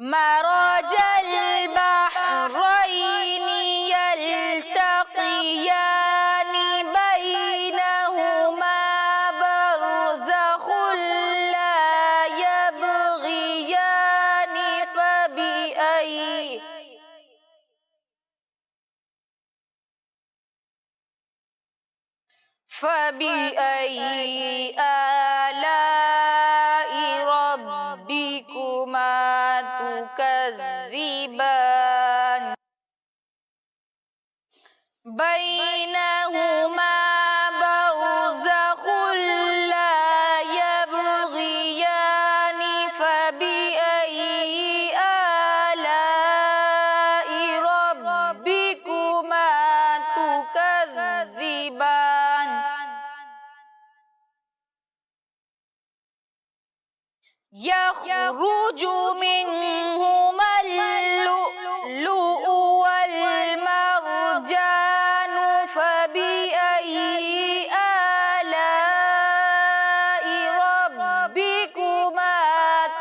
مرج البحرين يلتقيان بينهما برزخ لا يبغيان فبأي آلاء ربكما تكذبان بينهما برزخ لا يبغيان فبأي آلاء ربكما تكذبان يخرج منهما اللؤلؤ والمرجان فبأي آلاء ربكما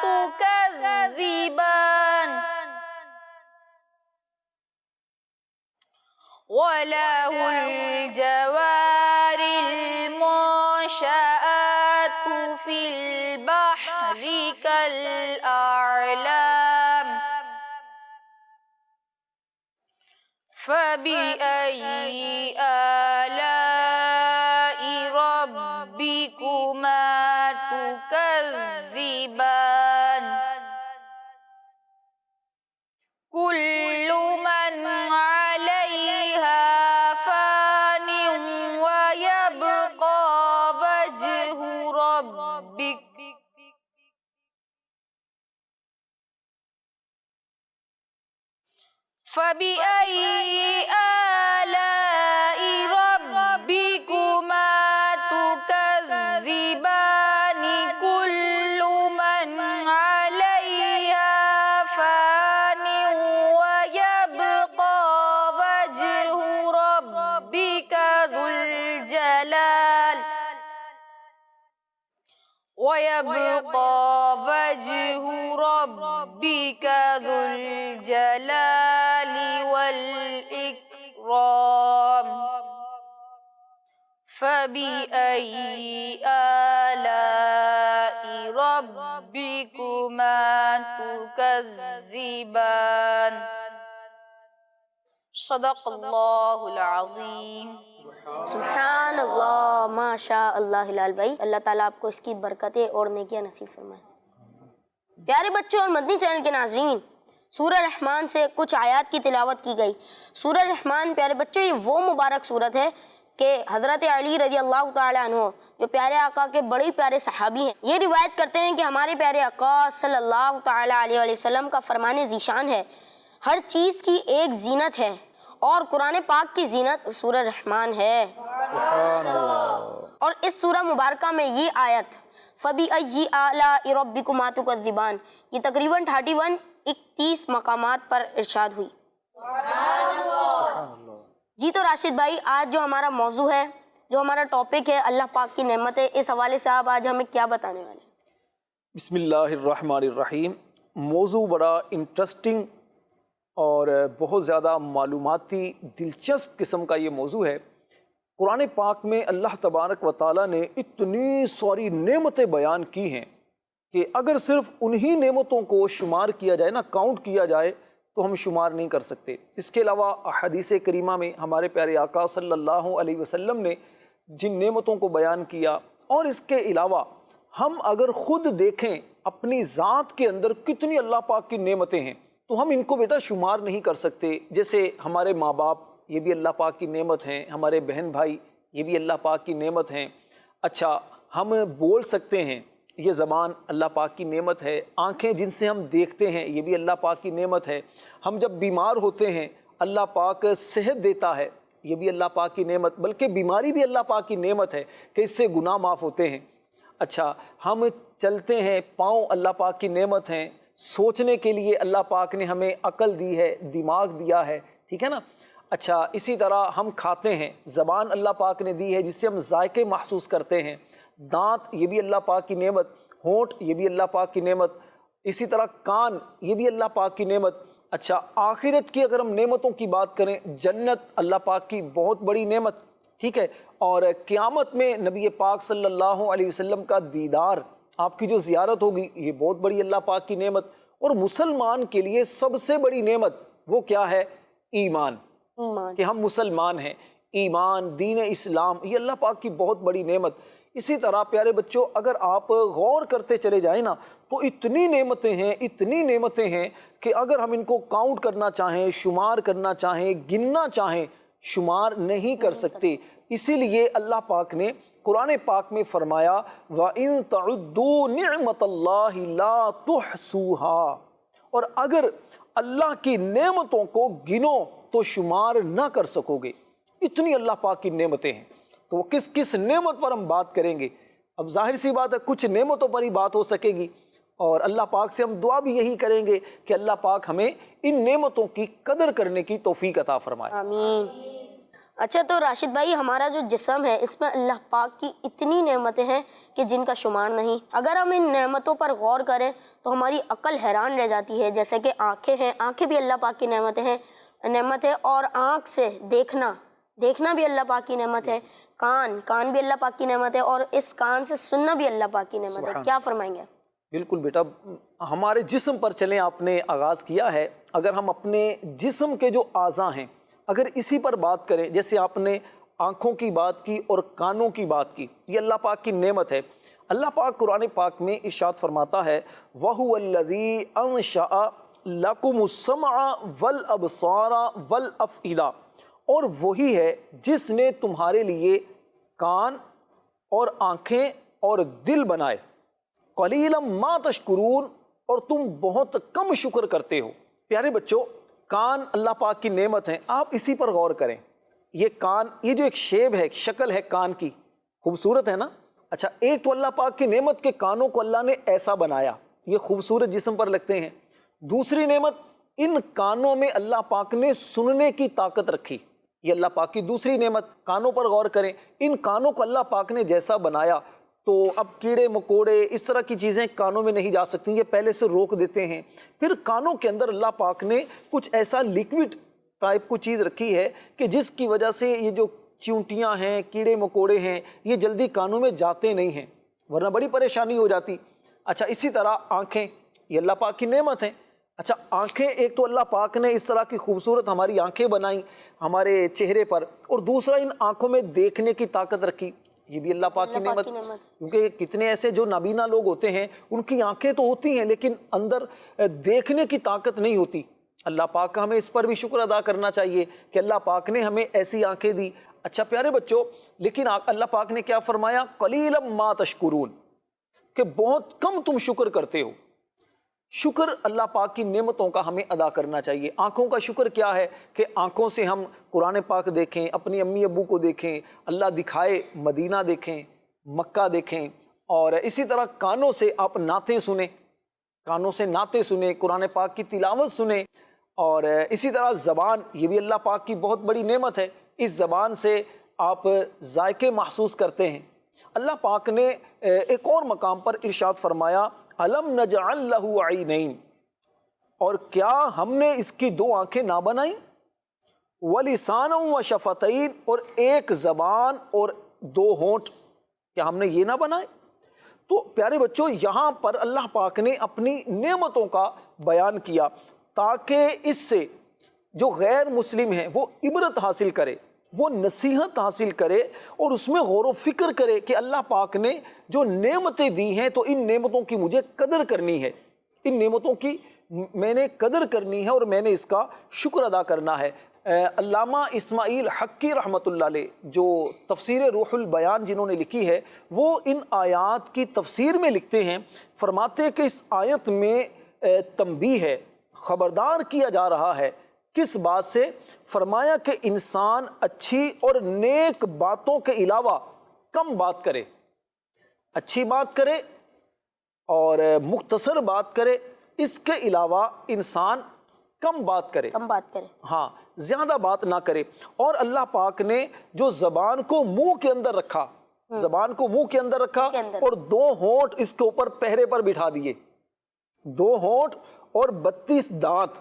تكذبان وله الجوار المنشآت في البحر كالأعلام فبأي آلاء ربكما تكذبان كل من عليها فان ويبقى وجه ربك فبأي آلاء ربكما تكذبان كل من عليها فان ويبقى وجه ربك ذو الجلال والإكرام فبأي آلاء ربكما تكذبان صدق اللہ العظیم. سبحان اللہ، ماشاء اللہ ہلال بھائی، اللہ تعالیٰ آپ کو اس کی برکتیں اور نیکیاں نصیب فرمائے. پیارے بچوں اور مدنی چینل کے ناظرین، سورہ رحمان سے کچھ آیات کی تلاوت کی گئی. سورہ رحمان پیارے بچوں یہ وہ مبارک صورت ہے کہ حضرت علی رضی اللہ تعالیٰ عنہ جو پیارے آقا کے بڑے پیارے صحابی ہیں، یہ روایت کرتے ہیں کہ ہمارے پیارے آقا صلی اللہ تعالیٰ علیہ وسلم کا فرمان ذیشان ہے، ہر چیز کی ایک زینت ہے اور قرآن پاک کی زینت سورہ رحمان ہے. سبحان اللہ. اور اس سورہ مبارکہ میں یہ آیت فَبِأَيِّ آلَاءِ رَبِّكُمَا تُكَذِّبَانِ یہ تقریباً 31 مقامات پر ارشاد ہوئی. جی تو راشد بھائی، آج جو ہمارا موضوع ہے، جو ہمارا ٹاپک ہے اللہ پاک کی نعمتیں، اس حوالے سے آپ آج ہمیں کیا بتانے والے ہیں؟ بسم اللہ الرحمن الرحیم. موضوع بڑا انٹرسٹنگ اور بہت زیادہ معلوماتی دلچسپ قسم کا یہ موضوع ہے. قرآن پاک میں اللہ تبارک و تعالیٰ نے اتنی ساری نعمتیں بیان کی ہیں کہ اگر صرف انہی نعمتوں کو شمار کیا جائے نا، کاؤنٹ کیا جائے تو ہم شمار نہیں کر سکتے. اس کے علاوہ حدیث کریمہ میں ہمارے پیارے آقا صلی اللہ علیہ وسلم نے جن نعمتوں کو بیان کیا، اور اس کے علاوہ ہم اگر خود دیکھیں اپنی ذات کے اندر کتنی اللہ پاک کی نعمتیں ہیں تو ہم ان کو بیٹا شمار نہیں کر سکتے. جیسے ہمارے ماں باپ، یہ بھی اللہ پاک کی نعمت ہیں. ہمارے بہن بھائی، یہ بھی اللہ پاک کی نعمت ہیں. اچھا، ہم بول سکتے ہیں، یہ زبان اللہ پاک کی نعمت ہے. آنکھیں جن سے ہم دیکھتے ہیں، یہ بھی اللہ پاک کی نعمت ہے. ہم جب بیمار ہوتے ہیں اللہ پاک صحت دیتا ہے، یہ بھی اللہ پاک کی نعمت، بلکہ بیماری بھی اللہ پاک کی نعمت ہے کہ اس سے گناہ معاف ہوتے ہیں. اچھا، ہم چلتے ہیں، پاؤں اللہ پاک کی نعمت ہیں. سوچنے کے لیے اللہ پاک نے ہمیں عقل دی ہے، دماغ دیا ہے، ٹھیک ہے نا. اچھا، اسی طرح ہم کھاتے ہیں، زبان اللہ پاک نے دی ہے جس سے ہم ذائقے محسوس کرتے ہیں. دانت، یہ بھی اللہ پاک کی نعمت. ہونٹ، یہ بھی اللہ پاک کی نعمت. اسی طرح کان، یہ بھی اللہ پاک کی نعمت۔ اچھا، آخرت کی اگر ہم نعمتوں کی بات کریں، جنت اللہ پاک کی بہت بڑی نعمت، ٹھیک ہے، اور قیامت میں نبی پاک صلی اللہ علیہ وسلم کا دیدار، آپ کی جو زیارت ہوگی، یہ بہت بڑی اللہ پاک کی نعمت۔ اور مسلمان کے لیے سب سے بڑی نعمت وہ کیا ہے؟ ایمان، کہ ہم مسلمان ہیں، ایمان، دین اسلام، یہ اللہ پاک کی بہت بڑی نعمت۔ اسی طرح پیارے بچوں، اگر آپ غور کرتے چلے جائیں نا تو اتنی نعمتیں ہیں کہ اگر ہم ان کو کاؤنٹ کرنا چاہیں، شمار کرنا چاہیں، گننا چاہیں، شمار نہیں کر سکتے۔ اسی لیے اللہ پاک نے قرآن پاک میں فرمایا وَإِن تَعُدُّوا نِعْمَةَ اللَّهِ لَا تُحْصُوهَا، اور اگر اللہ کی نعمتوں کو گنو تو شمار نہ کر سکو گے۔ اتنی اللہ پاک کی نعمتیں ہیں، تو کس کس نعمت پر ہم بات کریں گے؟ اب ظاہر سی بات ہے کچھ نعمتوں پر ہی بات ہو سکے گی، اور اللہ پاک سے ہم دعا بھی یہی کریں گے کہ اللہ پاک ہمیں ان نعمتوں کی قدر کرنے کی توفیق عطا فرمائے۔ آمین۔ اچھا، تو راشد بھائی، ہمارا جو جسم ہے اس میں اللہ پاک کی اتنی نعمتیں ہیں کہ جن کا شمار نہیں۔ اگر ہم ان نعمتوں پر غور کریں تو ہماری عقل حیران رہ جاتی ہے۔ جیسے کہ آنکھیں ہیں، آنکھیں بھی اللہ پاک کی نعمت ہے، اور آنکھ سے دیکھنا بھی اللہ پاک کی نعمت ہے، کان بھی اللہ پاک کی نعمت ہے، اور اس کان سے سننا بھی اللہ پاک کی نعمت ہے۔ کیا فرمائیں گے؟ بالکل بیٹا، ہمارے جسم پر چلیں، آپ نے آغاز کیا ہے۔ اگر ہم اپنے جسم کے جو اعضاء ہیں اگر اسی پر بات کریں، جیسے آپ نے آنکھوں کی بات کی اور کانوں کی بات کی، یہ اللہ پاک کی نعمت ہے۔ اللہ پاک قرآن پاک میں ارشاد فرماتا ہے وَهُوَ الَّذِي أَنشَأَ لَكُمُ السَّمْعَ وَالْأَبْصَارَ وَالْأَفْئِدَةَ، اور وہی ہے جس نے تمہارے لیے کان اور آنکھیں اور دل بنائے۔ قَلِيلًا مَا تَشْكُرُونَ، اور تم بہت کم شکر کرتے ہو۔ پیارے بچوں، کان اللہ پاک کی نعمت ہیں، آپ اسی پر غور کریں۔ یہ کان، یہ جو ایک شیپ ہے، شکل ہے کان کی، خوبصورت ہے نا؟ اچھا، ایک تو اللہ پاک کی نعمت کے کانوں کو اللہ نے ایسا بنایا، یہ خوبصورت جسم پر لگتے ہیں۔ دوسری نعمت، ان کانوں میں اللہ پاک نے سننے کی طاقت رکھی، یہ اللہ پاک کی دوسری نعمت۔ کانوں پر غور کریں، ان کانوں کو اللہ پاک نے جیسا بنایا تو اب کیڑے مکوڑے اس طرح کی چیزیں کانوں میں نہیں جا سکتی، یہ پہلے سے روک دیتے ہیں۔ پھر کانوں کے اندر اللہ پاک نے کچھ ایسا لیکوڈ ٹائپ کو چیز رکھی ہے کہ جس کی وجہ سے یہ جو چیونٹیاں ہیں، کیڑے مکوڑے ہیں، یہ جلدی کانوں میں جاتے نہیں ہیں، ورنہ بڑی پریشانی ہو جاتی۔ اچھا، اسی طرح آنکھیں، یہ اللہ پاک کی نعمت ہیں۔ اچھا، آنکھیں، ایک تو اللہ پاک نے اس طرح کی خوبصورت ہماری آنکھیں بنائیں ہمارے چہرے پر، اور دوسرا ان آنکھوں میں دیکھنے کی طاقت رکھی، یہ بھی اللہ پاک کی نعمت۔ کیونکہ کتنے ایسے جو نابینا لوگ ہوتے ہیں، ان کی آنکھیں تو ہوتی ہیں لیکن اندر دیکھنے کی طاقت نہیں ہوتی۔ اللہ پاک کا ہمیں اس پر بھی شکر ادا کرنا چاہیے کہ اللہ پاک نے ہمیں ایسی آنکھیں دی۔ اچھا پیارے بچوں، لیکن اللہ پاک نے کیا فرمایا؟ قلیلا ما تشکرون، کہ بہت کم تم شکر کرتے ہو۔ شکر اللہ پاک کی نعمتوں کا ہمیں ادا کرنا چاہیے۔ آنکھوں کا شکر کیا ہے کہ آنکھوں سے ہم قرآن پاک دیکھیں، اپنی امی ابو کو دیکھیں، اللہ دکھائے مدینہ دیکھیں، مکہ دیکھیں، اور اسی طرح کانوں سے آپ نعتیں سنیں، کانوں سے نعتیں سنیں، قرآن پاک کی تلاوت سنیں، اور اسی طرح زبان، یہ بھی اللہ پاک کی بہت بڑی نعمت ہے۔ اس زبان سے آپ ذائقے محسوس کرتے ہیں۔ اللہ پاک نے ایک اور مقام پر ارشاد فرمایا الم نجعل لہ عینین، اور کیا ہم نے اس کی دو آنکھیں نہ بنائیں، ولسانا وشفتین، اور ایک زبان اور دو ہونٹ، کیا ہم نے یہ نہ بنائے؟ تو پیارے بچوں، یہاں پر اللہ پاک نے اپنی نعمتوں کا بیان کیا تاکہ اس سے جو غیر مسلم ہے وہ عبرت حاصل کرے، وہ نصیحت حاصل کرے، اور اس میں غور و فکر کرے کہ اللہ پاک نے جو نعمتیں دی ہیں تو ان نعمتوں کی مجھے قدر کرنی ہے، ان نعمتوں کی میں نے قدر کرنی ہے اور میں نے اس کا شکر ادا کرنا ہے۔ علامہ اسماعیل حقی رحمۃ اللہ علیہ، جو تفسیر روح البیان جنہوں نے لکھی ہے، وہ ان آیات کی تفسیر میں لکھتے ہیں، فرماتے ہیں کہ اس آیت میں تنبیہ ہے، خبردار کیا جا رہا ہے۔ کس بات سے؟ فرمایا کہ انسان اچھی اور نیک باتوں کے علاوہ کم بات کرے، اچھی بات کرے اور مختصر بات کرے، اس کے علاوہ انسان کم بات کرے، ہاں زیادہ بات نہ کرے۔ اور اللہ پاک نے جو زبان کو منہ کے اندر رکھا، زبان کو منہ کے اندر رکھا، اور دو ہونٹ اس کے اوپر پہرے پر بٹھا دیے، 2 ہونٹ اور 32 دانت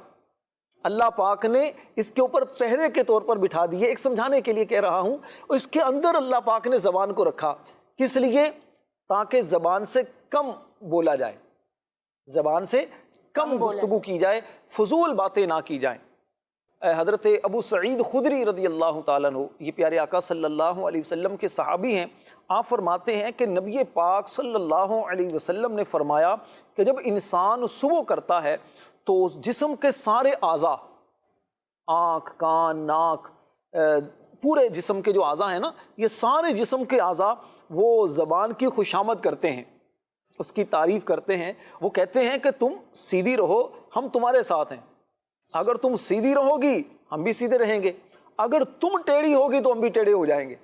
اللہ پاک نے اس کے اوپر پہرے کے طور پر بٹھا دیے. ایک سمجھانے کے لیے کہہ رہا ہوں. اس کے اندر اللہ پاک نے زبان کو رکھا. کس لیے؟ تاکہ زبان سے کم بولا جائے, زبان سے کم گفتگو کی جائے, فضول باتیں نہ کی جائیں. حضرت ابو سعید خدری رضی اللہ تعالیٰ عنہ, یہ پیارے آقا صلی اللہ علیہ وسلم کے صحابی ہیں. آپ فرماتے ہیں کہ نبی پاک صلی اللہ علیہ وسلم نے فرمایا کہ جب انسان صبح کرتا ہے تو جسم کے سارے اعضاء, آنکھ, کان, ناک, پورے جسم کے جو اعضاء ہیں نا, یہ سارے جسم کے اعضاء وہ زبان کی خوشامد کرتے ہیں, اس کی تعریف کرتے ہیں. وہ کہتے ہیں کہ تم سیدھی رہو, ہم تمہارے ساتھ ہیں. اگر تم سیدھی رہو گی ہم بھی سیدھے رہیں گے, اگر تم ٹیڑھی ہوگی تو ہم بھی ٹیڑھے ہو جائیں گے.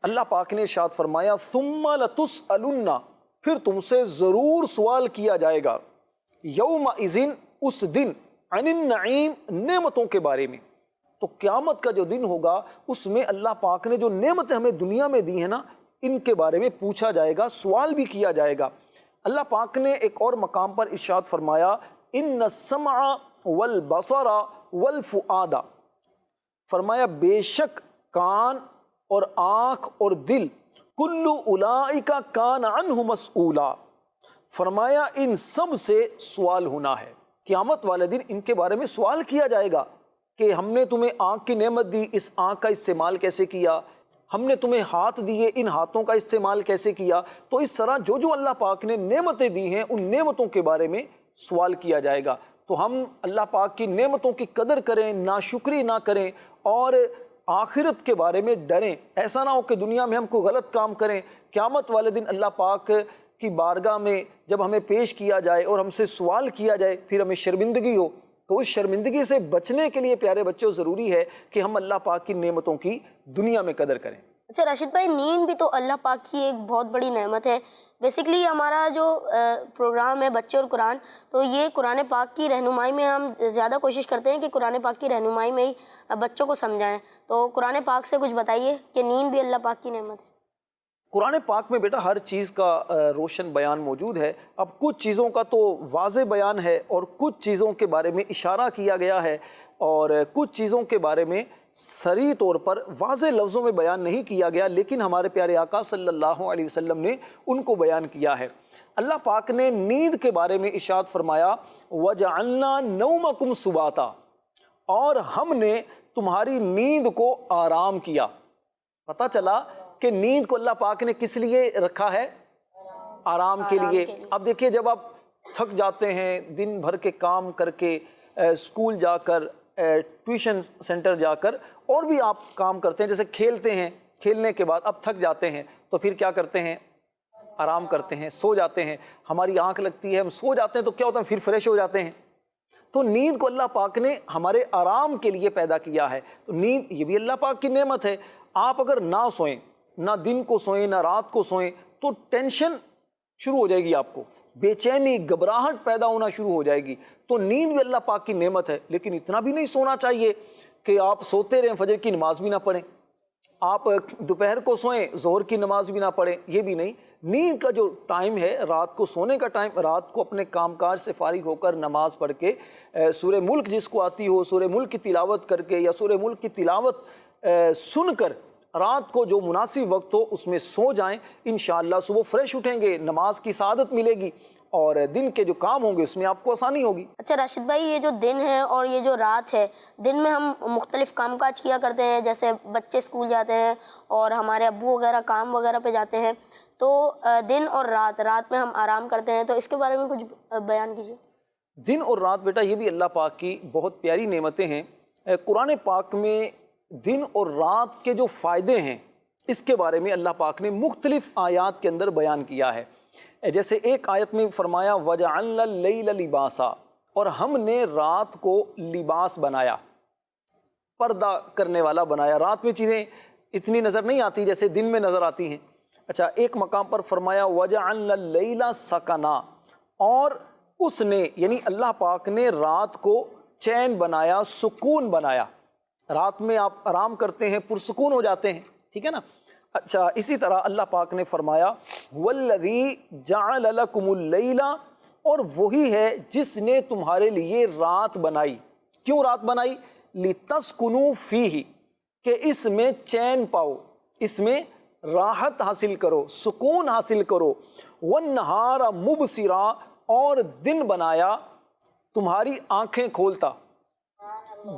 اللہ پاک نے ارشاد فرمایا ثم لتسألن, پھر تم سے ضرور سوال کیا جائے گا, یومئذ, اس دن, عن النعیم, نعمتوں کے بارے میں. تو قیامت کا جو دن ہوگا اس میں اللہ پاک نے جو نعمتیں ہمیں دنیا میں دی ہیں نا, ان کے بارے میں پوچھا جائے گا, سوال بھی کیا جائے گا. اللہ پاک نے ایک اور مقام پر ارشاد فرمایا ان السمع والبصر والفؤاد, فرمایا بے شک کان اور آنکھ اور دل, کل اولئک کان عنہ مسئولا, فرمایا ان سب سے سوال ہونا ہے. قیامت والے دن ان کے بارے میں سوال کیا جائے گا کہ ہم نے تمہیں آنکھ کی نعمت دی, اس آنکھ کا استعمال کیسے کیا, ہم نے تمہیں ہاتھ دیے, ان ہاتھوں کا استعمال کیسے کیا. تو اس طرح جو جو اللہ پاک نے نعمتیں دی ہیں ان نعمتوں کے بارے میں سوال کیا جائے گا. تو ہم اللہ پاک کی نعمتوں کی قدر کریں, ناشکری نہ کریں اور آخرت کے بارے میں ڈریں. ایسا نہ ہو کہ دنیا میں ہم کوئی غلط کام کریں, قیامت والے دن اللہ پاک کی بارگاہ میں جب ہمیں پیش کیا جائے اور ہم سے سوال کیا جائے پھر ہمیں شرمندگی ہو. تو اس شرمندگی سے بچنے کے لیے پیارے بچوں ضروری ہے کہ ہم اللہ پاک کی نعمتوں کی دنیا میں قدر کریں. اچھا راشد بھائی, نیند بھی تو اللہ پاک کی ایک بہت بڑی نعمت ہے. بیسکلی ہمارا جو پروگرام ہے بچے اور قرآن, تو یہ قرآن پاک کی رہنمائی میں ہم زیادہ کوشش کرتے ہیں کہ قرآن پاک کی رہنمائی میں ہی بچوں کو سمجھائیں. تو قرآن پاک سے کچھ بتائیے کہ نیند بھی اللہ پاک کی نعمت ہے. قرآن پاک میں بیٹا ہر چیز کا روشن بیان موجود ہے. اب کچھ چیزوں کا تو واضح بیان ہے اور کچھ چیزوں کے بارے میں اشارہ کیا گیا ہے اور کچھ چیزوں کے بارے میں صریح طور پر واضح لفظوں میں بیان نہیں کیا گیا, لیکن ہمارے پیارے آقا صلی اللہ علیہ وسلم نے ان کو بیان کیا ہے. اللہ پاک نے نیند کے بارے میں ارشاد فرمایا وَجَعَلْنَا نَوْمَكُمْ سُبَاتًا, اور ہم نے تمہاری نیند کو آرام کیا. پتہ چلا کہ نیند کو اللہ پاک نے کس لیے رکھا ہے؟ آرام کے لیے. اب دیکھیے جب آپ تھک جاتے ہیں دن بھر کے کام کر کے, اسکول جا کر, ٹیوشن سینٹر جا کر, اور بھی آپ کام کرتے ہیں, جیسے کھیلتے ہیں, کھیلنے کے بعد اب تھک جاتے ہیں تو پھر کیا کرتے ہیں؟ آرام کرتے ہیں, سو جاتے ہیں. ہماری آنکھ لگتی ہے, ہم سو جاتے ہیں تو کیا ہوتا ہے, پھر فریش ہو جاتے ہیں. تو نیند کو اللہ پاک نے ہمارے آرام کے لیے پیدا کیا ہے. تو نیند یہ بھی اللہ پاک کی نعمت ہے. آپ اگر نہ سوئیں, نہ دن کو سوئیں نہ رات کو سوئیں, تو ٹینشن شروع ہو جائے گی, آپ کو بے چینی, گھبراہٹ پیدا ہونا شروع ہو جائے گی. تو نیند بھی اللہ پاک کی نعمت ہے, لیکن اتنا بھی نہیں سونا چاہیے کہ آپ سوتے رہیں, فجر کی نماز بھی نہ پڑھیں, آپ دوپہر کو سوئیں ظہر کی نماز بھی نہ پڑھیں, یہ بھی نہیں. نیند کا جو ٹائم ہے, رات کو سونے کا ٹائم, رات کو اپنے کام کاج سے فارغ ہو کر نماز پڑھ کے سورہ ملک جس کو آتی ہو سورہ ملک کی تلاوت کر کے یا سورہ ملک کی تلاوت سن کر رات کو جو مناسب وقت ہو اس میں سو جائیں. انشاءاللہ صبح فریش اٹھیں گے, نماز کی سعادت ملے گی اور دن کے جو کام ہوں گے اس میں آپ کو آسانی ہوگی. اچھا راشد بھائی, یہ جو دن ہے اور یہ جو رات ہے, دن میں ہم مختلف کام کاج کیا کرتے ہیں, جیسے بچے اسکول جاتے ہیں اور ہمارے ابو وغیرہ کام وغیرہ پہ جاتے ہیں, تو دن اور رات میں ہم آرام کرتے ہیں, تو اس کے بارے میں کچھ بیان کیجیے. دن اور رات بیٹا یہ بھی اللہ پاک کی بہت پیاری نعمتیں ہیں. قرآن پاک میں دن اور رات کے جو فائدے ہیں اس کے بارے میں اللہ پاک نے مختلف آیات کے اندر بیان کیا ہے. جیسے ایک آیت میں فرمایا وَجَعَلْنَا اللَّيْلَ لِبَاسًا, اور ہم نے رات کو لباس بنایا, پردہ کرنے والا بنایا. رات میں چیزیں اتنی نظر نہیں آتی جیسے دن میں نظر آتی ہیں. اچھا, ایک مقام پر فرمایا وَجَعَلْنَا اللَّيْلَ سَكَنًا, اور اس نے یعنی اللہ پاک نے رات کو چین بنایا, سکون بنایا. رات میں آپ آرام کرتے ہیں, پرسکون ہو جاتے ہیں, ٹھیک ہے نا. اچھا, اسی طرح اللہ پاک نے فرمایا وَالَّذِي جَعَلَ لَكُمُ اللَّيْلَ, اور وہی ہے جس نے تمہارے لیے رات بنائی. کیوں رات بنائی؟ لِتَسْكُنُوا فِيهِ، کہ اس میں چین پاؤ، اس میں راحت حاصل کرو، سکون حاصل کرو. وَالنَّهَارَ مُبْصِرًا، اور دن بنایا تمہاری آنکھیں کھولتا،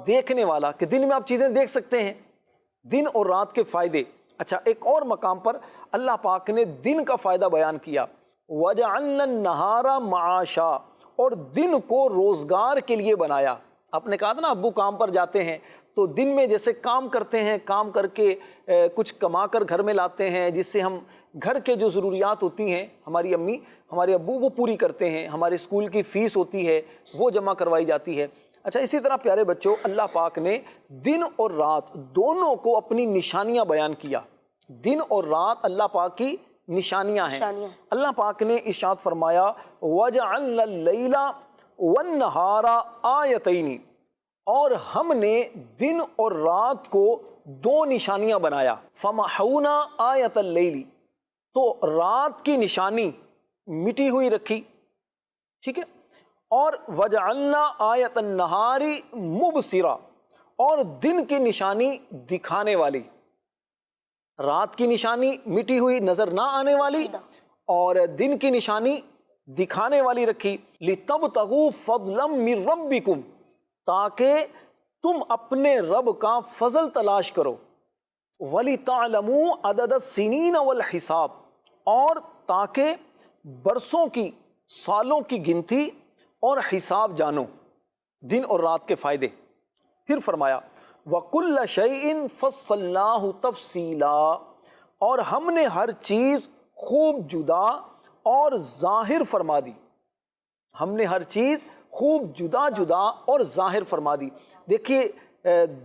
دیکھنے والا، کہ دن میں آپ چیزیں دیکھ سکتے ہیں. دن اور رات کے فائدے. اچھا، ایک اور مقام پر اللہ پاک نے دن کا فائدہ بیان کیا. وَجَعَلْنَا النَّهَارَ مَعَاشًا، اور دن کو روزگار کے لیے بنایا. آپ نے کہا تھا نا ابو کام پر جاتے ہیں تو دن میں جیسے کام کرتے ہیں، کام کر کے کچھ کما کر گھر میں لاتے ہیں، جس سے ہم گھر کے جو ضروریات ہوتی ہیں ہماری امی ہمارے ابو وہ پوری کرتے ہیں. ہمارے اسکول کی فیس ہوتی ہے وہ جمع کروائی جاتی ہے. اچھا، اسی طرح پیارے بچوں اللہ پاک نے دن اور رات دونوں کو اپنی نشانیاں بیان کیا. دن اور رات اللہ پاک کی نشانیاں ہیں. اللہ پاک نے ارشاد فرمایا وَجَعَلْنَا اللَّيْلَ وَالنَّهَارَ آیَتَيْنِ، اور ہم نے دن اور رات کو دو نشانیاں بنایا. فَمَحَوْنَا آیَةَ اللَّيْلِ، تو رات کی نشانی مٹی ہوئی رکھی، ٹھیک ہے. اور وَجَعَلْنَا آیَةَ النَّهَارِ مُبْصِرًا، اور دن کی نشانی دکھانے والی. رات کی نشانی مٹی ہوئی نظر نہ آنے والی اور دن کی نشانی دکھانے والی رکھی. لِتَبْتَغُوا فَضْلًا مِّن رَبِّكُمْ، تاکہ تم اپنے رب کا فضل تلاش کرو. وَلِتَعْلَمُوا عَدَدَ السِّنِينَ وَالْحِسَابَ، اور تاکہ برسوں کی، سالوں کی گنتی اور حساب جانو. دن اور رات کے فائدے. پھر فرمایا وَكُلَّ شَيْءٍ فَصَّلْنَاهُ تَفْصِيلًا، اور ہم نے ہر چیز خوب جدا اور ظاہر فرما دی. ہم نے ہر چیز خوب جدا جدا اور ظاہر فرما دی. دیکھیے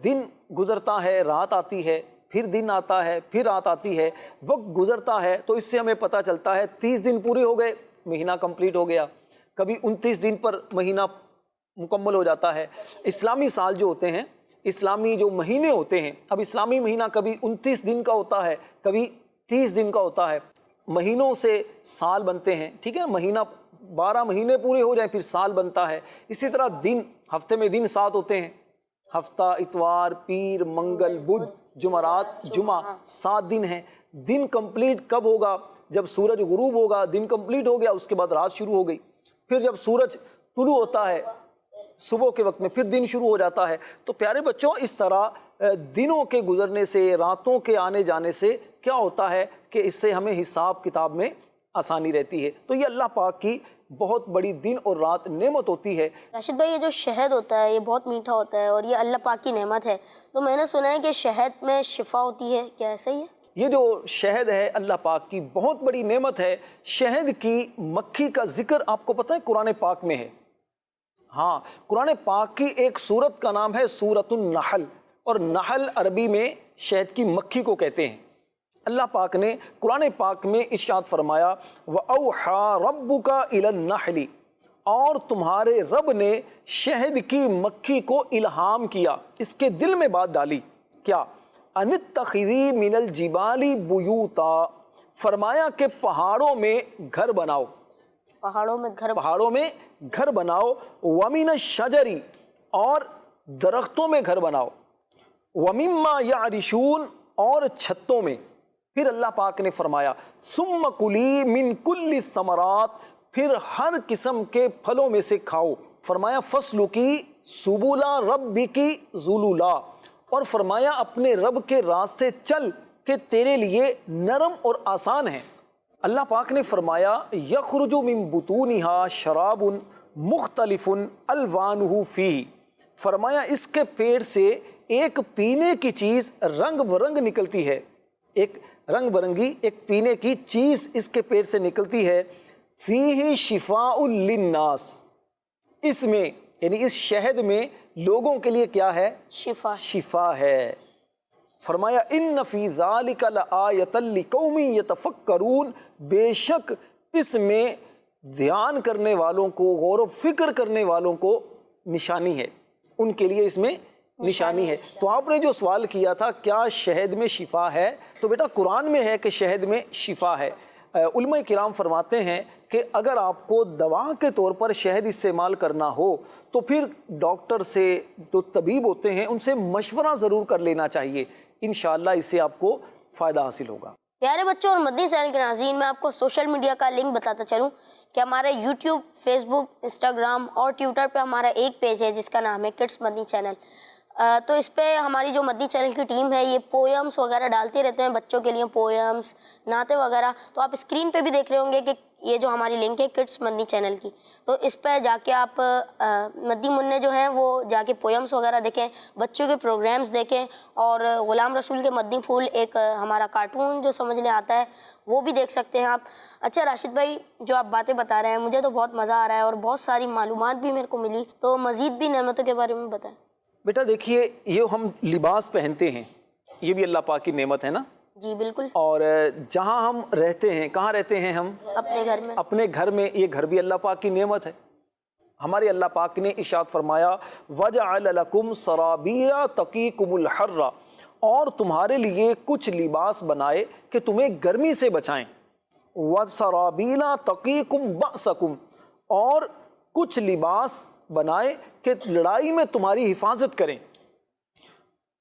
دن گزرتا ہے، رات آتی ہے، پھر دن آتا ہے، پھر رات آتی ہے، وقت گزرتا ہے تو اس سے ہمیں پتہ چلتا ہے 30 دن پورے ہو گئے، مہینہ کمپلیٹ ہو گیا. کبھی 29 دن پر مہینہ مکمل ہو جاتا ہے. اسلامی سال جو ہوتے ہیں، اسلامی جو مہینے ہوتے ہیں، اب اسلامی مہینہ کبھی 29 دن کا ہوتا ہے، کبھی 30 دن کا ہوتا ہے. مہینوں سے سال بنتے ہیں، ٹھیک ہے. مہینہ 12 مہینے پورے ہو جائیں پھر سال بنتا ہے. اسی طرح دن، ہفتے میں دن 7 ہوتے ہیں، ہفتہ، اتوار، پیر، منگل، بدھ، جمعرات، جمعہ، 7 دن ہیں. دن کمپلیٹ کب ہوگا؟ جب سورج غروب ہوگا، دن کمپلیٹ ہو گیا، اس کے بعد رات شروع ہو گئی. پھر جب سورج طلوع ہوتا ہے صبح کے وقت میں، پھر دن شروع ہو جاتا ہے. تو پیارے بچوں اس طرح دنوں کے گزرنے سے، راتوں کے آنے جانے سے کیا ہوتا ہے کہ اس سے ہمیں حساب کتاب میں آسانی رہتی ہے. تو یہ اللہ پاک کی بہت بڑی دن اور رات نعمت ہوتی ہے. راشد بھائی، یہ جو شہد ہوتا ہے یہ بہت میٹھا ہوتا ہے اور یہ اللہ پاک کی نعمت ہے. تو میں نے سنا ہے کہ شہد میں شفا ہوتی ہے، کیا ایسا ہی ہے؟ یہ جو شہد ہے اللہ پاک کی بہت بڑی نعمت ہے. شہد کی مکھی کا ذکر آپ کو پتہ ہے قرآن پاک میں ہے. ہاں، قرآن پاک کی ایک سورت کا نام ہے سورۃ النحل، اور نحل عربی میں شہد کی مکھی کو کہتے ہیں. اللہ پاک نے قرآن پاک میں ارشاد فرمایا وَأَوْحَى رَبُّكَ إِلَى النَّحْلِ، اور تمہارے رب نے شہد کی مکھی کو الہام کیا، اس کے دل میں بات ڈالی. کیا؟ أَنِ اتَّخِذِي مِنَ الْجِبَالِ بُيُوتًا، فرمایا کہ پہاڑوں میں گھر بناؤ، پہاڑوں میں گھر بناؤ. وَمِنَ الشَّجَرِ، اور درختوں میں گھر بناؤ. وَمِمَّا يَعْرِشُونَ، اور چھتوں میں. پھر اللہ پاک نے فرمایا ثُمَّ كُلِي مِن كُلِّ الثَّمَرَاتِ، پھر ہر قسم کے پھلوں میں سے کھاؤ. فرمایا فَاسْلُكِي سُبُلَ رَبِّكِ ذُلُلًا، اور فرمایا اپنے رب کے راستے چل کہ تیرے لیے نرم اور آسان ہیں. اللہ پاک نے فرمایا یخرج من بطونها شراب مختلف الوانہ فیہ، فرمایا اس کے پیٹ سے ایک پینے کی چیز رنگ برنگ نکلتی ہے، ایک رنگ برنگی ایک پینے کی چیز اس کے پیٹ سے نکلتی ہے. فیہ شفاء للناس، اس میں یعنی اس شہد میں لوگوں کے لیے کیا ہے؟ شفا ہے. فرمایا ان فی ذالک لآیۃ لقوم یتفکرون، بے شک اس میں دھیان کرنے والوں کو، غور و فکر کرنے والوں کو نشانی ہے، ان کے لیے اس میں نشانی ہے. تو آپ نے جو سوال کیا تھا کیا شہد میں شفا ہے، تو بیٹا قرآن میں ہے کہ شہد میں شفا ہے. علماء کرام فرماتے ہیں کہ اگر آپ کو دوا کے طور پر شہد استعمال کرنا ہو تو پھر ڈاکٹر سے، جو طبیب ہوتے ہیں، ان سے مشورہ ضرور کر لینا چاہیے، انشاءاللہ اس سے آپ کو فائدہ حاصل ہوگا۔ پیارے بچوں اور مدنی چینل کے ناظرین، میں آپ کو سوشل میڈیا کا لنک بتاتا چلوں کہ ہمارے یوٹیوب، فیس بک، انسٹاگرام اور ٹویٹر پہ ہمارا ایک پیج ہے جس کا نام ہے کڈس مدنی چینل۔ تو اس پہ ہماری جو مدنی چینل کی ٹیم ہے یہ پویمس وغیرہ ڈالتے رہتے ہیں، بچوں کے لیے پویمس، نعتیں وغیرہ۔ تو آپ اسکرین پہ بھی دیکھ رہے ہوں گے کہ یہ جو ہماری لنک ہے کڈس مدنی چینل کی، تو اس پہ جا کے آپ مدنی منع جو ہیں وہ جا کے پویمس وغیرہ دیکھیں، بچوں کے پروگرامز دیکھیں، اور غلام رسول کے مدنی پھول ایک ہمارا کارٹون جو سمجھ لیں آتا ہے وہ بھی دیکھ سکتے ہیں آپ۔ اچھا راشد بھائی، جو آپ باتیں بتا رہے ہیں مجھے تو بہت مزہ آ رہا ہے اور بہت ساری معلومات بھی میرے کو ملی، تو مزید بھی نعمتوں کے بارے میں بتائیں۔ بیٹا دیکھیے، یہ ہم لباس پہنتے ہیں یہ بھی اللہ پاک کی نعمت ہے نا، جی بالکل۔ اور جہاں ہم رہتے ہیں، کہاں رہتے ہیں ہم؟ اپنے گھر میں۔ اپنے گھر میں، یہ گھر بھی اللہ پاک کی نعمت ہے۔ ہمارے اللہ پاک نے ارشاد فرمایا وَجَعَلَ لَكُمْ سَرَابِيلَ تَقِيكُمُ الْحَرَّ، اور تمہارے لیے کچھ لباس بنائے کہ تمہیں گرمی سے بچائیں، وَسَرَابِيلَ تَقِيكُمْ بَأْسَكُمْ، اور کچھ لباس بنائے کہ لڑائی میں تمہاری حفاظت کریں،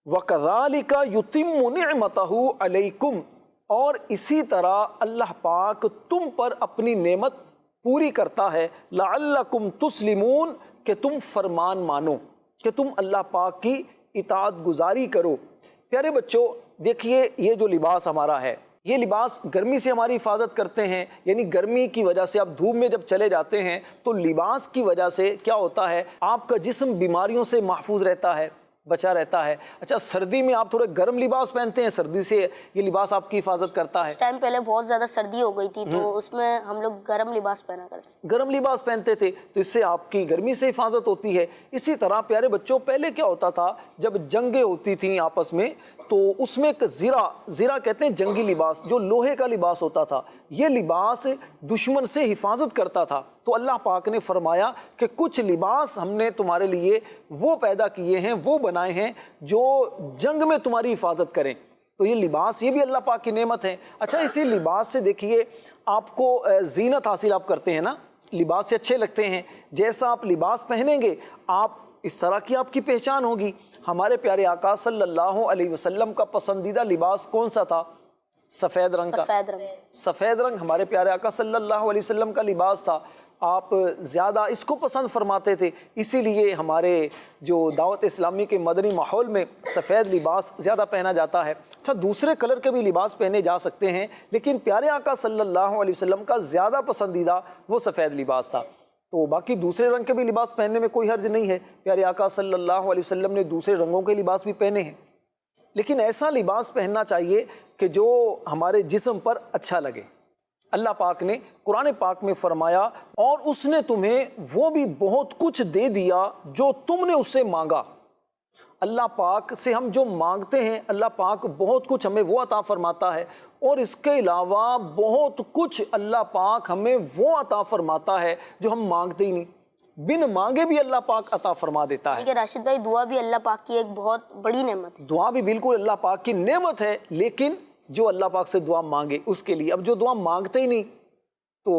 وَكَذَلِكَ يُتِمُّ نِعْمَتَهُ عَلَيْكُمْ، اور اسی طرح اللہ پاک تم پر اپنی نعمت پوری کرتا ہے، لَعَلَّكُمْ تُسْلِمُونَ، کہ تم فرمان مانو، کہ تم اللہ پاک کی اطاعت گزاری کرو۔ پیارے بچوں دیکھیے، یہ جو لباس ہمارا ہے، یہ لباس گرمی سے ہماری حفاظت کرتے ہیں، یعنی گرمی کی وجہ سے آپ دھوپ میں جب چلے جاتے ہیں تو لباس کی وجہ سے کیا ہوتا ہے، آپ کا جسم بیماریوں سے محفوظ رہتا ہے، بچا رہتا ہے۔ اچھا سردی میں آپ تھوڑے گرم لباس پہنتے ہیں، سردی سے یہ لباس آپ کی حفاظت کرتا ہے۔ اس ٹائم پہلے بہت زیادہ سردی ہو گئی تھی تو اس میں ہم لوگ گرم لباس پہنا کرتے ہیں، گرم لباس پہنتے تھے تو اس سے آپ کی گرمی سے حفاظت ہوتی ہے۔ اسی طرح پیارے بچوں پہلے کیا ہوتا تھا، جب جنگیں ہوتی تھیں آپس میں تو اس میں ایک زرہ کہتے ہیں جنگی لباس، جو لوہے کا لباس ہوتا تھا، یہ لباس دشمن سے حفاظت کرتا تھا۔ تو اللہ پاک نے فرمایا کہ کچھ لباس ہم نے تمہارے لیے وہ پیدا کیے ہیں، وہ بنائے ہیں جو جنگ میں تمہاری حفاظت کریں۔ تو یہ لباس، یہ بھی اللہ پاک کی نعمت ہے۔ اچھا اسی لباس سے دیکھیے، آپ کو زینت حاصل آپ کرتے ہیں نا، لباس سے اچھے لگتے ہیں، جیسا آپ لباس پہنیں گے آپ اس طرح کی آپ کی پہچان ہوگی۔ ہمارے پیارے آقا صلی اللہ علیہ وسلم کا پسندیدہ لباس کون سا تھا؟ سفید رنگ کا۔ سفید رنگ ہمارے پیارے آقا صلی اللہ علیہ وسلم کا لباس تھا، آپ زیادہ اس کو پسند فرماتے تھے، اسی لیے ہمارے جو دعوت اسلامی کے مدنی ماحول میں سفید لباس زیادہ پہنا جاتا ہے۔ اچھا دوسرے کلر کے بھی لباس پہنے جا سکتے ہیں، لیکن پیارے آقا صلی اللہ علیہ وسلم کا زیادہ پسندیدہ وہ سفید لباس تھا۔ تو باقی دوسرے رنگ کے بھی لباس پہننے میں کوئی حرج نہیں ہے، پیارے آقا صلی اللہ علیہ وسلم نے دوسرے رنگوں کے لباس بھی پہنے ہیں، لیکن ایسا لباس پہننا چاہیے کہ جو ہمارے جسم پر اچھا لگے۔ اللہ پاک نے قرآن پاک میں فرمایا اور اس نے تمہیں وہ بھی بہت کچھ دے دیا جو تم نے اس سے مانگا۔ اللہ پاک سے ہم جو مانگتے ہیں اللہ پاک بہت کچھ ہمیں وہ عطا فرماتا ہے، اور اس کے علاوہ بہت کچھ اللہ پاک ہمیں وہ عطا فرماتا ہے جو ہم مانگتے ہی نہیں، بن مانگے بھی اللہ پاک عطا فرما دیتا ہے۔ کہ راشد بھائی دعا بھی اللہ پاک کی ایک بہت بڑی نعمت ہے۔ دعا بھی بالکل اللہ پاک کی نعمت ہے، لیکن جو اللہ پاک سے دعا مانگے اس کے لیے، اب جو دعا مانگتے ہی نہیں تو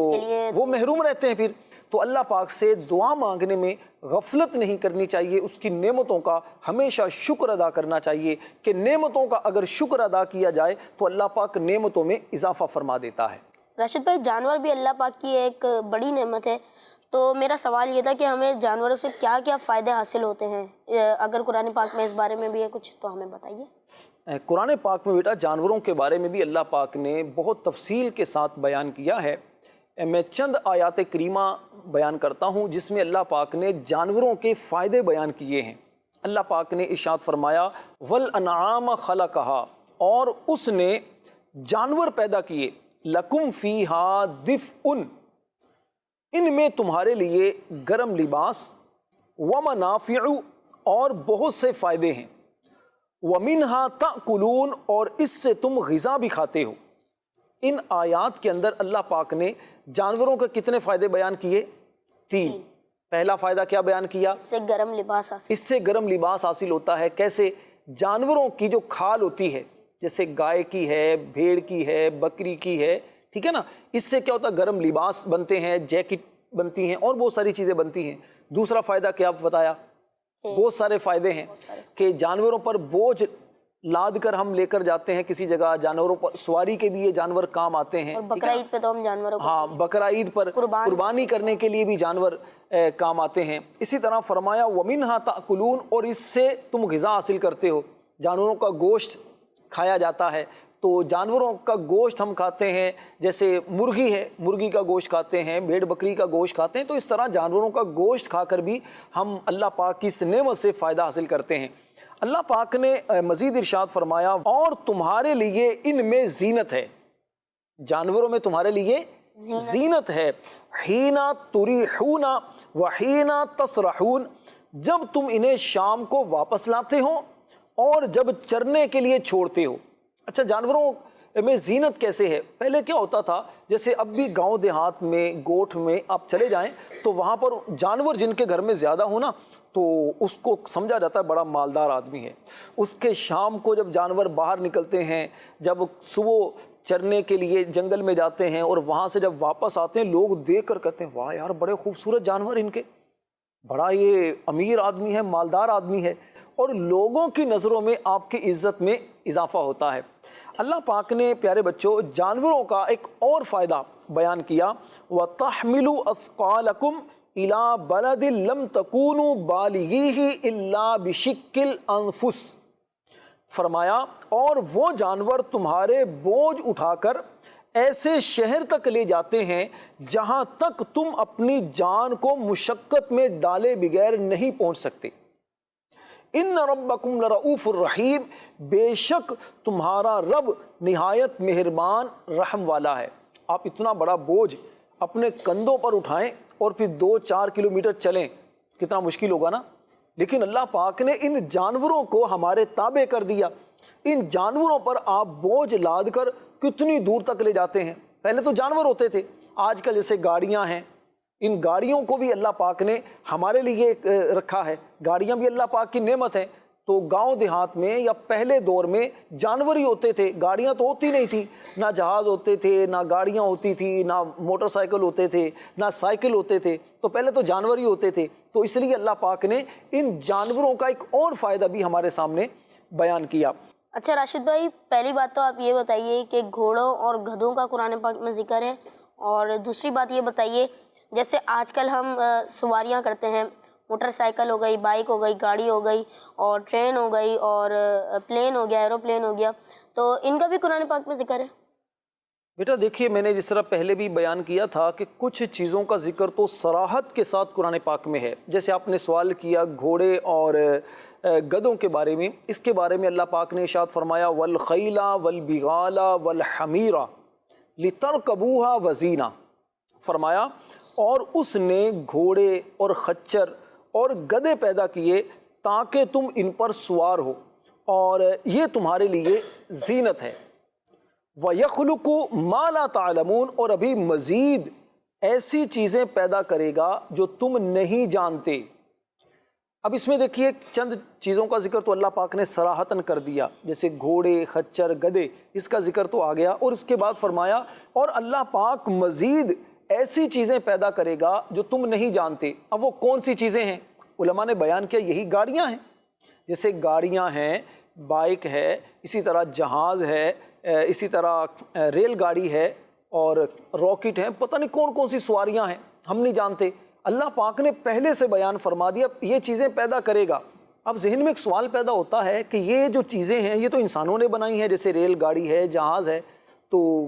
وہ محروم رہتے ہیں۔ پھر تو اللہ پاک سے دعا مانگنے میں غفلت نہیں کرنی چاہیے، اس کی نعمتوں کا ہمیشہ شکر ادا کرنا چاہیے کہ نعمتوں کا اگر شکر ادا کیا جائے تو اللہ پاک نعمتوں میں اضافہ فرما دیتا ہے۔ راشد بھائی جانور بھی اللہ پاک کی ایک بڑی نعمت ہے، تو میرا سوال یہ تھا کہ ہمیں جانوروں سے کیا کیا فائدے حاصل ہوتے ہیں، اگر قرآن پاک میں اس بارے میں بھی ہے کچھ تو ہمیں بتائیے۔ قرآن پاک میں بیٹا جانوروں کے بارے میں بھی اللہ پاک نے بہت تفصیل کے ساتھ بیان کیا ہے۔ میں چند آیات کریمہ بیان کرتا ہوں جس میں اللہ پاک نے جانوروں کے فائدے بیان کیے ہیں۔ اللہ پاک نے ارشاد فرمایا وَالْأَنْعَامَ خَلَقَهَا، اور اس نے جانور پیدا کیے، لَكُمْ فِيهَا دِفْءٌ، ان میں تمہارے لیے گرم لباس، وَمَنَافِعُ، اور بہت سے فائدے ہیں، وَمِنْهَا تَأْكُلُونَ، اور اس سے تم غذا بھی کھاتے ہو۔ ان آیات کے اندر اللہ پاک نے جانوروں کے کتنے فائدے بیان کیے؟ 3۔ پہلا فائدہ کیا بیان کیا؟ اس سے گرم لباس حاصل، اس سے گرم لباس حاصل ہوتا ہے۔ کیسے؟ جانوروں کی جو کھال ہوتی ہے، جیسے گائے کی ہے، بھیڑ کی ہے، بکری کی ہے، ٹھیک ہے نا. اس سے کیا ہوتا ہے, گرم لباس بنتے ہیں, جیکٹ بنتی ہیں اور بہت ساری چیزیں بنتی ہیں. دوسرا فائدہ کیا بتایا, بہت سارے فائدے ہیں کہ جانوروں پر بوجھ لاد کر ہم لے کر جاتے ہیں کسی جگہ, جانوروں پر سواری کے بھی یہ جانور کام آتے ہیں. بقرہ عید پہ تو ہم جانوروں کو, ہاں, بقرہ عید پر قربانی کرنے کے لیے بھی جانور کام آتے ہیں. اسی طرح فرمایا وَمِنْهَا تَأْكُلُونَ, اور اس سے تم غذا حاصل کرتے ہو. جانوروں کا گوشت کھایا جاتا ہے, تو جانوروں کا گوشت ہم کھاتے ہیں, جیسے مرغی ہے, مرغی کا گوشت کھاتے ہیں, بھیڑ بکری کا گوشت کھاتے ہیں. تو اس طرح جانوروں کا گوشت کھا کر بھی ہم اللہ پاک کی اس نعمت سے فائدہ حاصل کرتے ہیں. اللہ پاک نے مزید ارشاد فرمایا اور تمہارے لیے ان میں زینت ہے, جانوروں میں تمہارے لیے زینت ہے. حینا تریحون وحینا تسرحون, جب تم انہیں شام کو واپس لاتے ہو اور جب چرنے کے لیے چھوڑتے ہو. اچھا, جانوروں میں زینت کیسے ہے؟ پہلے کیا ہوتا تھا, جیسے اب بھی گاؤں دیہات میں, گوٹھ میں آپ چلے جائیں تو وہاں پر جانور جن کے گھر میں زیادہ ہو نا, تو اس کو سمجھا جاتا ہے بڑا مالدار آدمی ہے. اس کے شام کو جب جانور باہر نکلتے ہیں, جب صبح چرنے کے لیے جنگل میں جاتے ہیں اور وہاں سے جب واپس آتے ہیں, لوگ دیکھ کر کہتے ہیں واہ یار بڑے خوبصورت جانور ان کے, بڑا یہ امیر آدمی ہے, مالدار آدمی ہے, اور لوگوں کی نظروں میں آپ کی عزت میں اضافہ ہوتا ہے. اللہ پاک نے پیارے بچوں جانوروں کا ایک اور فائدہ بیان کیا, وَتَحْمِلُوا أَثْقَالَكُمْ إِلَىٰ بَلَدٍ لَمْ تَكُونُوا بَالِغِيهِ إِلَّا بِشِقِّ الْأَنفُسِ, فرمایا اور وہ جانور تمہارے بوجھ اٹھا کر ایسے شہر تک لے جاتے ہیں جہاں تک تم اپنی جان کو مشقت میں ڈالے بغیر نہیں پہنچ سکتے. ان ربکم لرؤوف الرحیم, بے شک تمہارا رب نہایت مہربان رحم والا ہے. آپ اتنا بڑا بوجھ اپنے کندھوں پر اٹھائیں اور پھر 2-4 کلومیٹر چلیں, کتنا مشکل ہوگا نا. لیکن اللہ پاک نے ان جانوروں کو ہمارے تابع کر دیا. ان جانوروں پر آپ بوجھ لاد کر کتنی دور تک لے جاتے ہیں. پہلے تو جانور ہوتے تھے, آج کل جیسے گاڑیاں ہیں, ان گاڑیوں کو بھی اللہ پاک نے ہمارے لیے رکھا ہے. گاڑیاں بھی اللہ پاک کی نعمت ہیں. تو گاؤں دیہات میں یا پہلے دور میں جانور ہی ہوتے تھے, گاڑیاں تو ہوتی نہیں تھی, نہ جہاز ہوتے تھے, نہ گاڑیاں ہوتی تھی, نہ موٹر سائیکل ہوتے تھے, نہ سائیکل ہوتے تھے. تو پہلے تو جانور ہی ہوتے تھے. تو اس لیے اللہ پاک نے ان جانوروں کا ایک اور فائدہ بھی ہمارے سامنے بیان کیا. اچھا راشد بھائی, پہلی بات تو آپ یہ بتائیے کہ گھوڑوں اور گدھوں کا قرآن پاک میں ذکر ہے, اور دوسری بات یہ بتائیے جیسے آج کل ہم سواریاں کرتے ہیں, موٹر سائیکل ہو گئی, بائک ہو گئی, گاڑی ہو گئی, اور ٹرین ہو گئی, اور پلین ہو گیا, ایروپلین ہو گیا, تو ان کا بھی قرآن پاک میں ذکر ہے؟ بیٹا دیکھیے, میں نے جس طرح پہلے بھی بیان کیا تھا کہ کچھ چیزوں کا ذکر تو صراحت کے ساتھ قرآن پاک میں ہے. جیسے آپ نے سوال کیا گھوڑے اور گدھوں کے بارے میں, اس کے بارے میں اللہ پاک نے ارشاد فرمایا والخیل والبغال والحمیر لترکبوها وزینہ, فرمایا اور اس نے گھوڑے اور خچر اور گدھے پیدا کیے تاکہ تم ان پر سوار ہو, اور یہ تمہارے لیے زینت ہے. وَيَخْلُقُ مَا لَا تَعْلَمُونَ, اور ابھی مزید ایسی چیزیں پیدا کرے گا جو تم نہیں جانتے. اب اس میں دیکھیے چند چیزوں کا ذکر تو اللہ پاک نے صراحتاً کر دیا, جیسے گھوڑے, خچر, گدھے, اس کا ذکر تو آ گیا. اور اس کے بعد فرمایا اور اللہ پاک مزید ایسی چیزیں پیدا کرے گا جو تم نہیں جانتے. اب وہ کون سی چیزیں ہیں؟ علماء نے بیان کیا یہی گاڑیاں ہیں. جیسے گاڑیاں ہیں, بائک ہے, اسی طرح جہاز ہے, اسی طرح ریل گاڑی ہے, اور راکٹ ہیں, پتہ نہیں کون کون سی سواریاں ہیں, ہم نہیں جانتے. اللہ پاک نے پہلے سے بیان فرما دیا یہ چیزیں پیدا کرے گا. اب ذہن میں ایک سوال پیدا ہوتا ہے کہ یہ جو چیزیں ہیں یہ تو انسانوں نے بنائی ہیں, جیسے ریل گاڑی ہے, جہاز ہے, تو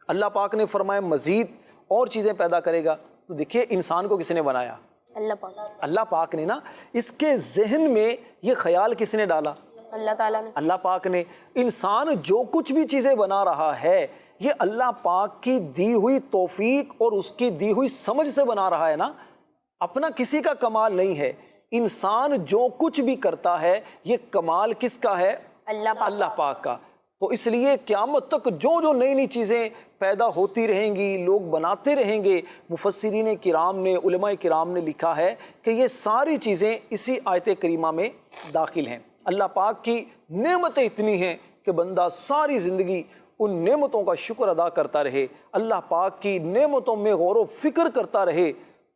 اللہ پاک نے فرمایا مزید اور چیزیں پیدا کرے گا. تو دیکھیے انسان کو کس نے بنایا؟ اللہ پاک. اللہ پاک نے نا. اس کے ذہن میں یہ خیال کس نے ڈالا؟ اللہ تعالیٰ نے. اللہ پاک نے. انسان جو کچھ بھی چیزیں بنا رہا ہے یہ اللہ پاک کی دی ہوئی توفیق اور اس کی دی ہوئی سمجھ سے بنا رہا ہے نا, اپنا کسی کا کمال نہیں ہے. انسان جو کچھ بھی کرتا ہے یہ کمال کس کا ہے؟ اللہ پاک کا. تو اس لیے قیامت تک جو جو نئی نئی چیزیں پیدا ہوتی رہیں گی, لوگ بناتے رہیں گے. مفسرین کرام نے, علماء کرام نے لکھا ہے کہ یہ ساری چیزیں اسی آیت کریمہ میں داخل ہیں. اللہ پاک کی نعمتیں اتنی ہیں کہ بندہ ساری زندگی ان نعمتوں کا شکر ادا کرتا رہے، اللہ پاک کی نعمتوں میں غور و فکر کرتا رہے،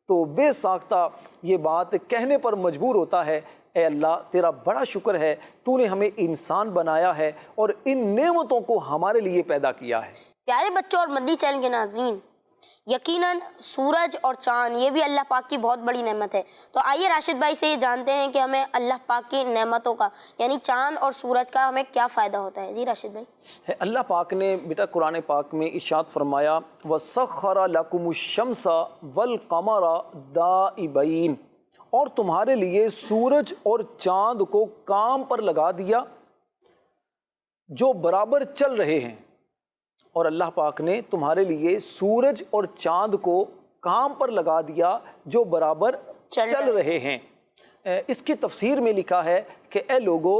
تو بے ساختہ یہ بات کہنے پر مجبور ہوتا ہے، اے اللہ تیرا بڑا شکر ہے، تو نے ہمیں انسان بنایا ہے اور ان نعمتوں کو ہمارے لیے پیدا کیا ہے۔ پیارے بچوں اور مدنی چینل کے ناظرین، یقیناً سورج اور چاند یہ بھی اللہ پاک کی بہت بڑی نعمت ہے۔ تو آئیے راشد بھائی سے یہ جانتے ہیں کہ ہمیں اللہ پاک کی نعمتوں کا یعنی چاند اور سورج کا ہمیں کیا فائدہ ہوتا ہے۔ جی راشد بھائی۔ اللہ پاک نے بیٹا قرآن پاک میں ارشاد فرمایا وَسَخَّرَ لَكُمُ الشَّمْسَ وَالْقَمَرَ دَائِبَيْنِ، اور تمہارے لیے سورج اور چاند کو کام پر لگا دیا جو برابر چل رہے ہیں، اور اللہ پاک نے تمہارے لیے سورج اور چاند کو کام پر لگا دیا جو برابر چل رہے ہیں۔ اس کی تفسیر میں لکھا ہے کہ اے لوگو،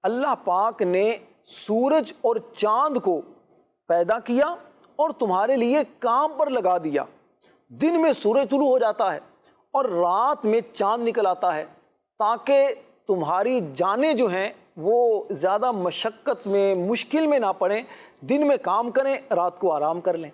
اللہ پاک نے سورج اور چاند کو پیدا کیا اور تمہارے لیے کام پر لگا دیا۔ دن میں سورج طلوع ہو جاتا ہے اور رات میں چاند نکل آتا ہے، تاکہ تمہاری جانیں جو ہیں وہ زیادہ مشقت میں مشکل میں نہ پڑیں، دن میں کام کریں، رات کو آرام کر لیں۔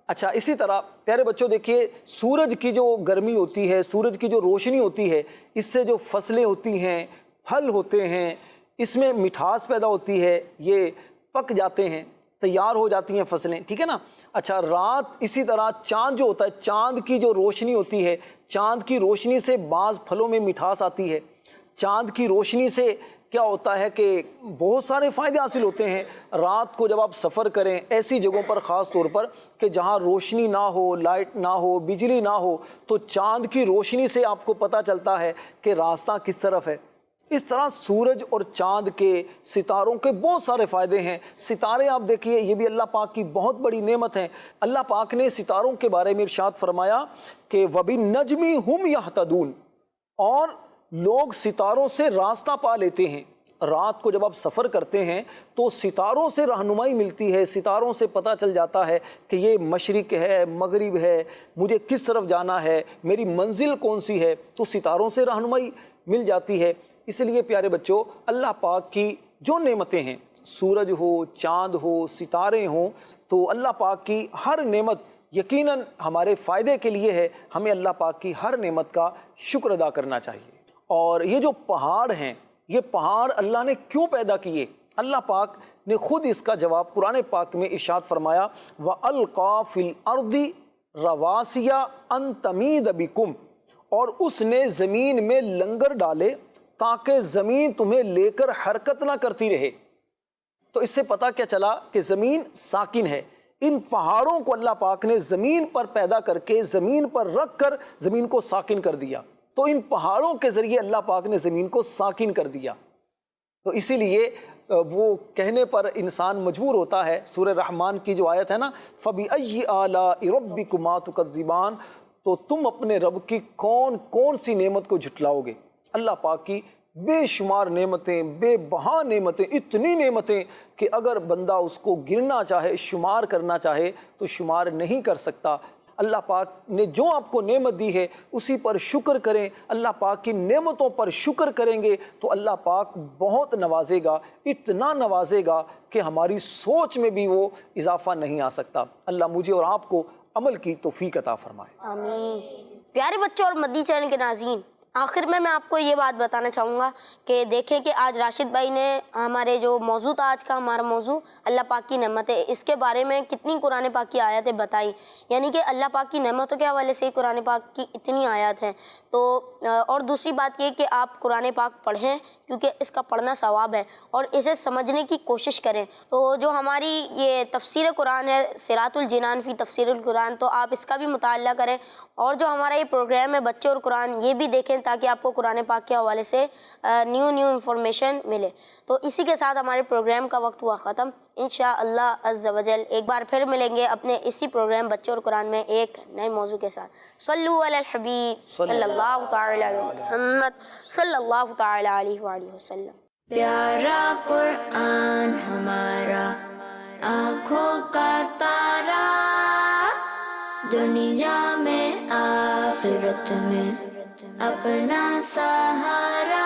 اچھا، اسی طرح پیارے بچوں دیکھیے، سورج کی جو گرمی ہوتی ہے، سورج کی جو روشنی ہوتی ہے، اس سے جو فصلیں ہوتی ہیں، پھل ہوتے ہیں، اس میں مٹھاس پیدا ہوتی ہے، یہ پک جاتے ہیں، تیار ہو جاتی ہیں فصلیں، ٹھیک ہے نا۔ اچھا، رات اسی طرح چاند جو ہوتا ہے، چاند کی جو روشنی ہوتی ہے، چاند کی روشنی سے بعض پھلوں میں مٹھاس آتی ہے، چاند کی روشنی سے کیا ہوتا ہے کہ بہت سارے فائدے حاصل ہوتے ہیں۔ رات کو جب آپ سفر کریں ایسی جگہوں پر، خاص طور پر کہ جہاں روشنی نہ ہو، لائٹ نہ ہو، بجلی نہ ہو، تو چاند کی روشنی سے آپ کو پتہ چلتا ہے کہ راستہ کس طرف ہے۔ اس طرح سورج اور چاند کے، ستاروں کے بہت سارے فائدے ہیں۔ ستارے آپ دیکھیے، یہ بھی اللہ پاک کی بہت بڑی نعمت ہے۔ اللہ پاک نے ستاروں کے بارے میں ارشاد فرمایا کہ وَبِالنَّجْمِ هُمْ يَهْتَدُونَ، اور لوگ ستاروں سے راستہ پا لیتے ہیں۔ رات کو جب آپ سفر کرتے ہیں تو ستاروں سے رہنمائی ملتی ہے، ستاروں سے پتہ چل جاتا ہے کہ یہ مشرق ہے، مغرب ہے، مجھے کس طرف جانا ہے، میری منزل کون سی ہے، تو ستاروں سے رہنمائی مل جاتی ہے۔ اس لیے پیارے بچوں، اللہ پاک کی جو نعمتیں ہیں، سورج ہو، چاند ہو، ستارے ہوں، تو اللہ پاک کی ہر نعمت یقیناً ہمارے فائدے کے لیے ہے۔ ہمیں اللہ پاک کی ہر نعمت کا شکر ادا کرنا چاہیے۔ اور یہ جو پہاڑ ہیں، یہ پہاڑ اللہ نے کیوں پیدا کیے؟ اللہ پاک نے خود اس کا جواب قرآن پاک میں ارشاد فرمایا وَأَلْقَى فِي الْأَرْضِ رَوَاسِيَ أَن تَمِيدَ بِكُمْ، اور اس نے زمین میں لنگر ڈالے تاکہ زمین تمہیں لے کر حرکت نہ کرتی رہے۔ تو اس سے پتہ کیا چلا کہ زمین ساکن ہے۔ ان پہاڑوں کو اللہ پاک نے زمین پر پیدا کر کے، زمین پر رکھ کر زمین کو ساکن کر دیا۔ تو ان پہاڑوں کے ذریعے اللہ پاک نے زمین کو ساکن کر دیا۔ تو اسی لیے وہ کہنے پر انسان مجبور ہوتا ہے، سورہ رحمان کی جو آیت ہے نا، فَبِأَيِّ آلَاءِ رَبِّكُمَا تُكَذِّبَانِ، تو تم اپنے رب کی کون کون سی نعمت کو جھٹلاؤ گے؟ اللہ پاک کی بے شمار نعمتیں، بے بہا نعمتیں، اتنی نعمتیں کہ اگر بندہ اس کو گننا چاہے، شمار کرنا چاہے تو شمار نہیں کر سکتا۔ اللہ پاک نے جو آپ کو نعمت دی ہے اسی پر شکر کریں، اللہ پاک کی نعمتوں پر شکر کریں گے تو اللہ پاک بہت نوازے گا، اتنا نوازے گا کہ ہماری سوچ میں بھی وہ اضافہ نہیں آ سکتا۔ اللہ مجھے اور آپ کو عمل کی توفیق عطا فرمائے۔ آمین۔ پیارے بچوں اور مدنی چینل کے ناظرین، آخر میں آپ کو یہ بات بتانا چاہوں گا کہ دیکھیں کہ آج راشد بھائی نے ہمارے جو موضوع تھا، آج کا ہمارا موضوع اللہ پاک کی نعمتیں، اس کے بارے میں کتنی قرآن پاک کی آیتیں بتائیں، یعنی کہ اللہ پاک کی نعمتوں کے حوالے سے قرآن پاک کی اتنی آیات ہیں۔ تو اور دوسری بات یہ کہ آپ قرآن پاک پڑھیں، کیونکہ اس کا پڑھنا ثواب ہے، اور اسے سمجھنے کی کوشش کریں۔ تو جو ہماری یہ تفسیر قرآن ہے، صراط الجنان فی تفسیر القرآن، تو آپ اس کا بھی مطالعہ کریں، اور جو ہمارا یہ پروگرام ہے بچے اور قرآن، یہ بھی دیکھیں تاکہ آپ کو قرآن پاک کے حوالے سے نیو انفارمیشن ملے۔ تو اسی کے ساتھ ہمارے پروگرام کا وقت ہوا ختم۔ انشاءاللہ عز و جل ایک بار پھر ملیں گے اپنے اسی پروگرام بچے اور قرآن میں ایک نئے موضوع کے ساتھ۔ صلو علی الحبیب صلی اللہ تعالی علیہ محمد صلی اللہ تعالی علیہ وآلہ وسلم۔ پیارا قرآن ہمارا آنکھوں کا تارا، دنیا میں آخرت میں اپنا سہارا،